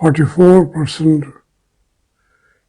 44%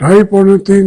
2.5-3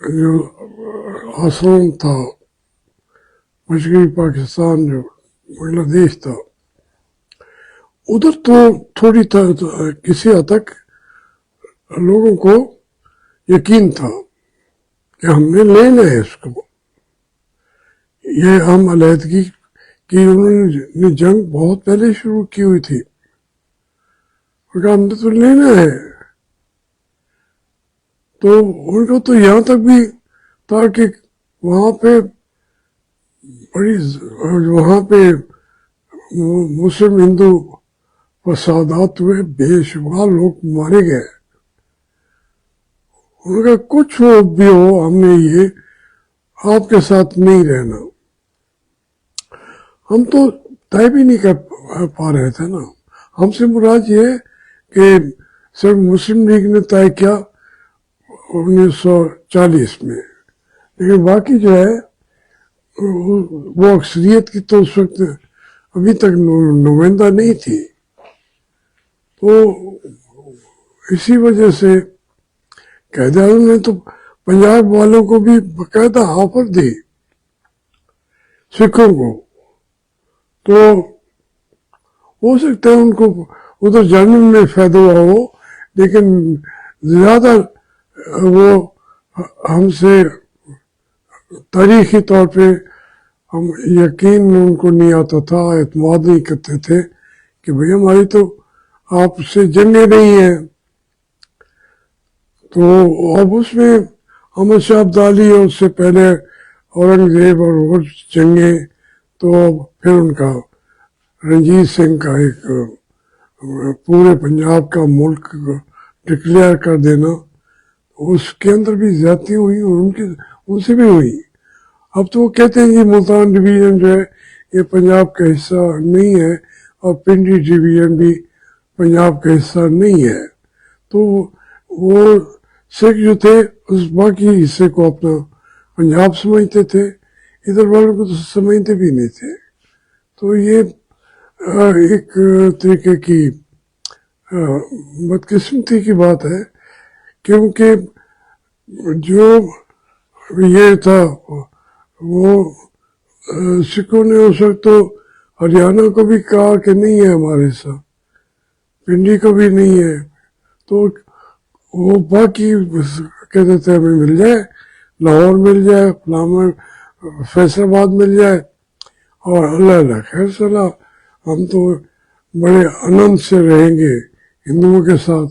جو آسام تھا، مشرقی پاکستان جو بنگلہ دیش تھا، ادھر تو تھوڑی کسی حد تک لوگوں کو یقین تھا کہ ہم نے لینا ہے اس کو. یہ ہم علیحدگی کی انہوں نے جنگ بہت پہلے شروع کی ہوئی تھی، ہم نے تو لینا ہے. تو ان کو تو یہاں تک بھی تھا کہ وہاں پہ وہاں پہ مسلم ہندو فسادات ہوئے، بے شمار لوگ مارے گئے. ان کا کچھ ہو بھی ہو، ہم نے یہ آپ کے ساتھ نہیں رہنا. ہم تو طے بھی نہیں کر پا رہے تھے نا. ہم سے مراد یہ ہے کہ صرف مسلم لیگ نے طے کیا 1940 میں، لیکن باقی جو ہے وہ اکثریت کی تو اس وقت ابھی تک نمائندہ نہیں تھی. تو اسی وجہ سے قائد اعظم نے تو پنجاب والوں کو بھی باقاعدہ آفر دی، سکھوں کو. تو ہو سکتا ہے ان کو ادھر جانے میں فائدہ ہوا ہو، لیکن زیادہ وہ ہم سے تاریخی طور پہ ہم یقین ان کو نہیں آتا تھا، اعتماد نہیں کرتے تھے کہ بھئی ہماری تو آپ سے جنگیں نہیں ہیں. تو اب اس میں احمد شاہ ابدالی اور اس سے پہلے اورنگزیب اور جنگیں، تو پھر ان کا رنجیت سنگھ کا ایک پورے پنجاب کا ملک ڈکلیئر کر دینا، اس کے اندر بھی زیادتی ہوئی اور ان سے بھی ہوئی. اب تو وہ کہتے ہیں یہ ملتان ڈویژن جو ہے یہ پنجاب کا حصہ نہیں ہے، اور پنڈی ڈویژن بھی پنجاب کا حصہ نہیں ہے. تو وہ سکھ جو تھے اس باقی حصے کو اپنا پنجاب سمجھتے تھے، ادھر والوں کو تو سمجھتے بھی نہیں تھے. تو یہ ایک طریقے کی بدقسمتی کی بات ہے، کیونکہ جو یہ تھا وہ سکھوں نے اس وقت تو ہریانہ کو بھی کہا کہ نہیں ہے ہمارے حصہ، پنڈی کو بھی نہیں ہے. تو وہ باقی کہتے تھے ہمیں مل جائے، لاہور مل جائے، فیصل آباد مل جائے، اور اللہ اللہ خیر صلاح، ہم تو بڑے آنند سے رہیں گے ہندوؤں کے ساتھ.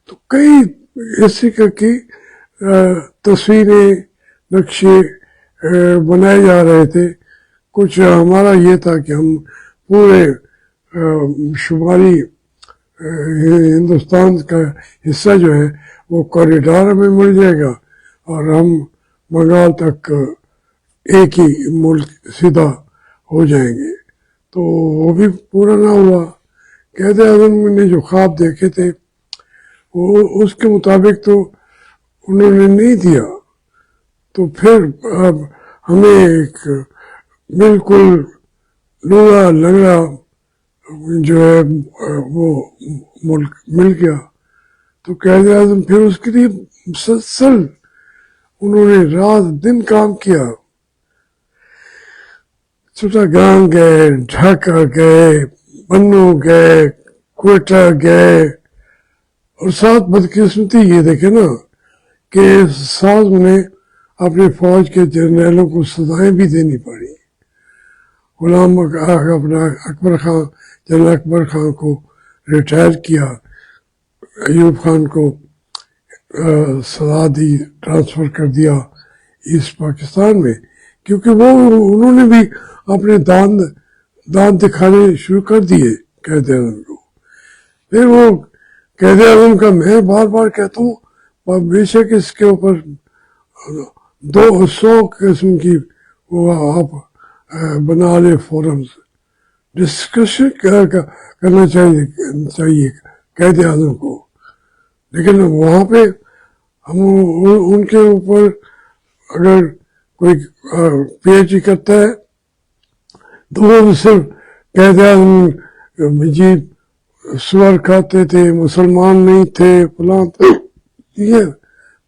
تو کئی اسی کی تصویریں، نقشے بنائے جا رہے تھے. کچھ ہمارا یہ تھا کہ ہم پورے شمالی ہندوستان کا حصہ جو ہے وہ کوریڈور میں مل جائے گا، اور ہم بنگال تک ایک ہی ملک سیدھا ہو جائیں گے. تو وہ بھی پورا نہ ہوا. قائد اعظم نے جو خواب دیکھے تھے وہ اس کے مطابق تو انہوں نے نہیں دیا. تو پھر اب ہمیں ایک بالکل لولا لنگڑا جو ہے وہ ملک مل گیا. تو قائد اعظم پھر اس کے لیے مسلسل انہوں نے رات دن کام کیا. چٹاگانگ گئے، ڈھاکہ گئے، بنوں گئے، کوئٹہ گئے. اور ساتھ بدقسمتی یہ دیکھے نا کہ ساتھ میں اپنے فوج کے جرنیلوں کو سزائیں بھی دینی پڑی. غلام اپنا اکبر خان، جنرل اکبر خان کو ریٹائر کیا، ایوب خان کو سزا دی، ٹرانسفر کر دیا ایسٹ پاکستان میں، کیونکہ وہ انہوں نے بھی اپنے دان دکھانے شروع کر دیے قائد اعظم کو. پھر وہ قائد اعظم کا میں بار بار کہتا ہوں، بے شک اس کے اوپر 200 قسم کی وہ آپ بنا لے فورمز، ڈسکشن کرنا چاہیے قائد اعظم کو. لیکن وہاں پہ ہم ان کے اوپر اگر کوئی پی ایچ ڈی کرتا ہے تو وہ صرف قائد اعظم جی سور کھاتے تھے، مسلمان نہیں تھے، فلاں. یہ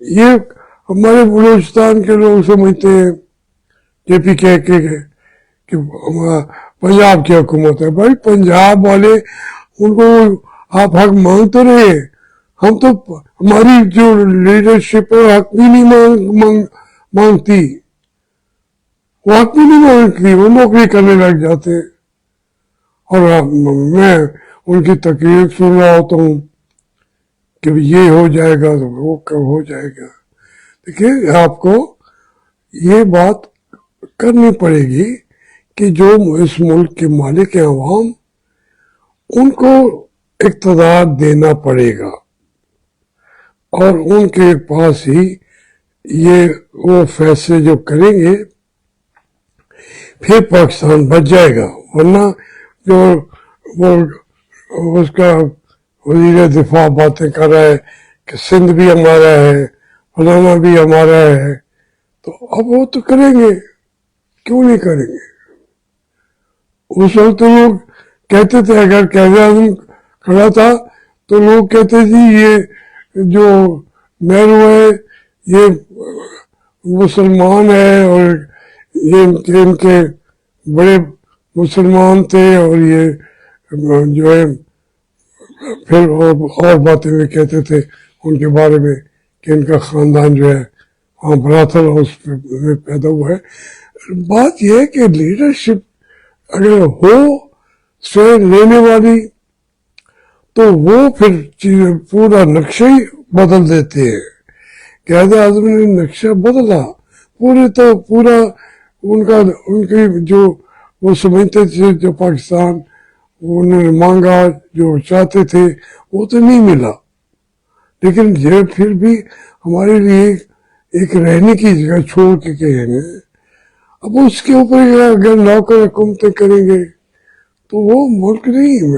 یہ ہمارے بلوچستان کے لوگ سمجھتے ہیں JPK کہ پنجاب کی حکومت ہے. بھائی پنجاب والے ان کو آپ حق مانگتے رہے, ہم تو ہماری جو لیڈرشپ ہے حق بھی نہیں مانگتی, وہ حق بھی نہیں مانگتی, وہ نوکری کرنے لگ جاتے. اور میں ان کی تقریر سن رہا ہوتا ہوں کہ یہ ہو جائے گا تو وہ کب ہو جائے گا. دیکھیے آپ کو یہ بات کرنی پڑے گی کہ جو اس ملک کے مالک ہیں عوام, ان کو اقتدار دینا پڑے گا, اور ان کے پاس ہی یہ وہ فیصلے جو کریں گے پھر پاکستان بچ جائے گا. ورنہ جو وہ اس کا وزیر دفاع باتیں کر رہا ہے کہ سندھ بھی ہمارا ہے, فلانا بھی ہمارا ہے, تو اب وہ تو کریں گے, کیوں نہیں کریں گے. اس وقت تو لوگ کہتے تھے, اگر قائد اعظم کھڑا تھا تو لوگ کہتے جی یہ جو نہرو ہے یہ مسلمان ہے, اور یہ ان کے بڑے مسلمان تھے, اور یہ جو ہے پھر اور باتیں بھی کہتے تھے ان کے بارے میں کہ ان کا خاندان جو ہے وہاں براتھل ہاؤس میں پیدا ہوا ہے. بات یہ ہے کہ لیڈرشپ اگر ہو اسٹینڈ لینے والی تو وہ پھر پورا نقشہ ہی بدل دیتے ہیں. قائد اعظم نے نقشہ بدلا پورا ان کی جو وہ سمجھتے تھے جو پاکستان انہوں نے مانگا جو چاہتے تھے وہ تو نہیں ملا, لیکن یہ پھر بھی ہمارے لیے ایک رہنے کی جگہ چھوڑ کے کہیں گے. اب اس کے اوپر اگر نوکر حکومتیں کریں گے تو وہ ملک نہیں.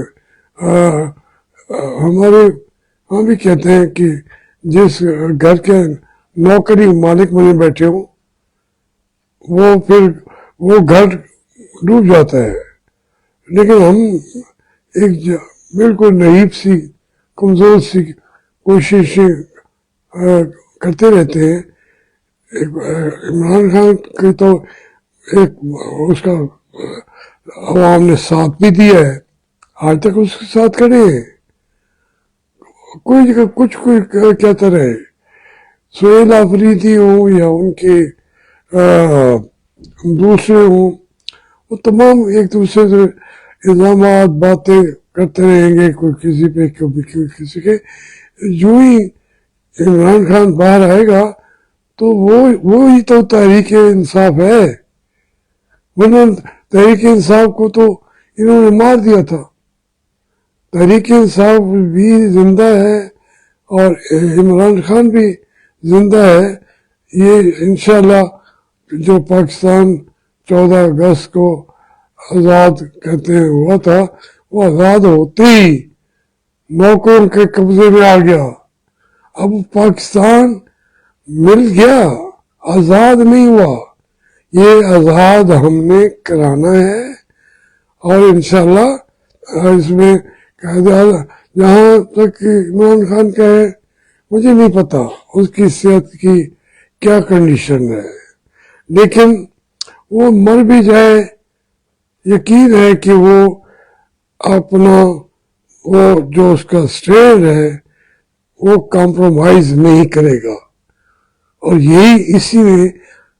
ہمارے ہاں بھی کہتے ہیں کہ جس گھر کے نوکری مالک بنے بیٹھے ہوں وہ گھر ڈوب جاتا ہے. لیکن ہم ایک بالکل نحیف سی کمزور سی کوششیں کرتے رہتے ہیں. عمران خان کی تو ایک اس کا عوام نے ساتھ بھی دیا ہے, آج تک اس کے ساتھ کھڑے ہیں. کچھ کہتا رہے, سہیل آفریدی ہوں یا ان کے دوسرے ہوں, وہ تمام ایک دوسرے سے الزامات باتیں کرتے رہیں گے, کوئی کسی پہ کوئی کسی کے. جو ہی عمران خان باہر آئے گا تو وہی تو تحریک انصاف ہے, ورنہ تحریک انصاف کو تو انہوں نے مار دیا تھا. تحریک انصاف بھی زندہ ہے اور عمران خان بھی زندہ ہے. یہ انشاءاللہ جو پاکستان 14 اگست کو آزاد کہتے ہیں ہوا تھا, وہ آزاد ہوتے ہی نوکروں کے قبضے میں آ گیا. اب پاکستان مل گیا, آزاد نہیں ہوا. یہ آزاد ہم نے کرانا ہے, اور انشاءاللہ اس میں جہاں تک عمران خان کا ہے مجھے نہیں پتا اس کی صحت کی کیا کنڈیشن ہے, لیکن وہ مر بھی جائے یقین ہے کہ وہ اپنا وہ جو اس کا اسٹینڈ ہے وہ کمپرومائز نہیں کرے گا. اور یہی اسی میں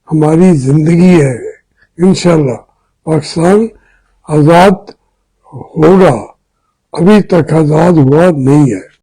ہماری زندگی ہے. انشاءاللہ پاکستان آزاد ہوگا, ابھی تک آزاد ہوا نہیں ہے.